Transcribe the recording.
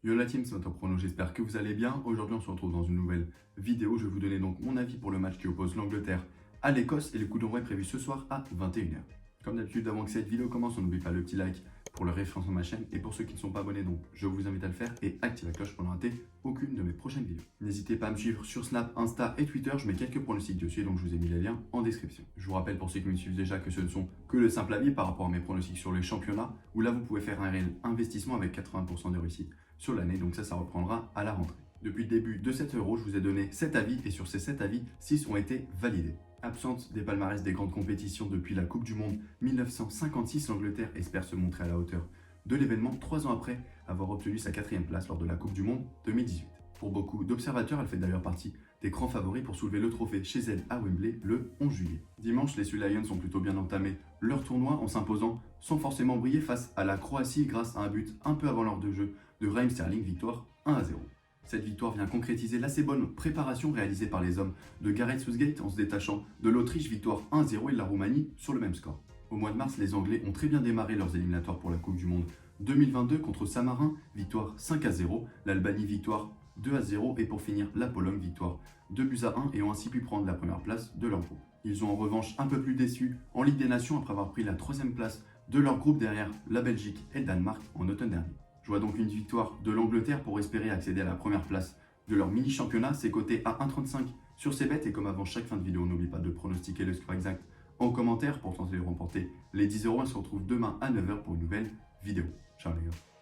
Yo la team, c'est votre prono, j'espère que vous allez bien. Aujourd'hui on se retrouve dans une nouvelle vidéo. Je vais vous donner donc mon avis pour le match qui oppose l'Angleterre à l'Écosse et le coup d'envoi est prévu ce soir à 21h. Comme d'habitude, avant que cette vidéo commence, on n'oublie pas le petit like pour le référencement de ma chaîne. Et pour ceux qui ne sont pas abonnés, donc je vous invite à le faire et activez la cloche pour ne rater aucune de mes prochaines vidéos. N'hésitez pas à me suivre sur Snap, Insta et Twitter, je mets quelques pronostics dessus, donc je vous ai mis les liens en description. Je vous rappelle pour ceux qui me suivent déjà que ce ne sont que le simple avis par rapport à mes pronostics sur les championnats, où là vous pouvez faire un réel investissement avec 80% de réussite sur l'année, donc ça reprendra à la rentrée. Depuis le début de 7 euros, je vous ai donné 7 avis et sur ces 7 avis, 6 ont été validés. Absente des palmarès des grandes compétitions depuis la Coupe du Monde 1956, l'Angleterre espère se montrer à la hauteur de l'événement 3 ans après avoir obtenu sa 4e place lors de la Coupe du Monde 2018. Pour beaucoup d'observateurs, elle fait d'ailleurs partie des grands favoris pour soulever le trophée chez elle à Wembley le 11 juillet. Dimanche, les Sue Lions ont plutôt bien entamé leur tournoi en s'imposant sans forcément briller face à la Croatie grâce à un but un peu avant l'heure de jeu de Raheem Sterling, victoire 1-0. Cette victoire vient concrétiser l'assez bonne préparation réalisée par les hommes de Gareth Southgate en se détachant de l'Autriche, victoire 1-0 et de la Roumanie sur le même score. Au mois de mars, les Anglais ont très bien démarré leurs éliminatoires pour la Coupe du Monde 2022 contre Saint-Marin, victoire 5-0, l'Albanie, victoire 2-0 et pour finir la Pologne, victoire 2-1 et ont ainsi pu prendre la première place de leur groupe. Ils ont en revanche un peu plus déçus en Ligue des Nations après avoir pris la 3e place de leur groupe derrière la Belgique et le Danemark en automne dernier. Je vois donc une victoire de l'Angleterre pour espérer accéder à la première place de leur mini-championnat. C'est coté à 1,35 sur ces bêtes et comme avant chaque fin de vidéo, n'oublie pas de pronostiquer le score exact en commentaire pour tenter de remporter les 10 euros. On se retrouve demain à 9h pour une nouvelle vidéo. Ciao les gars.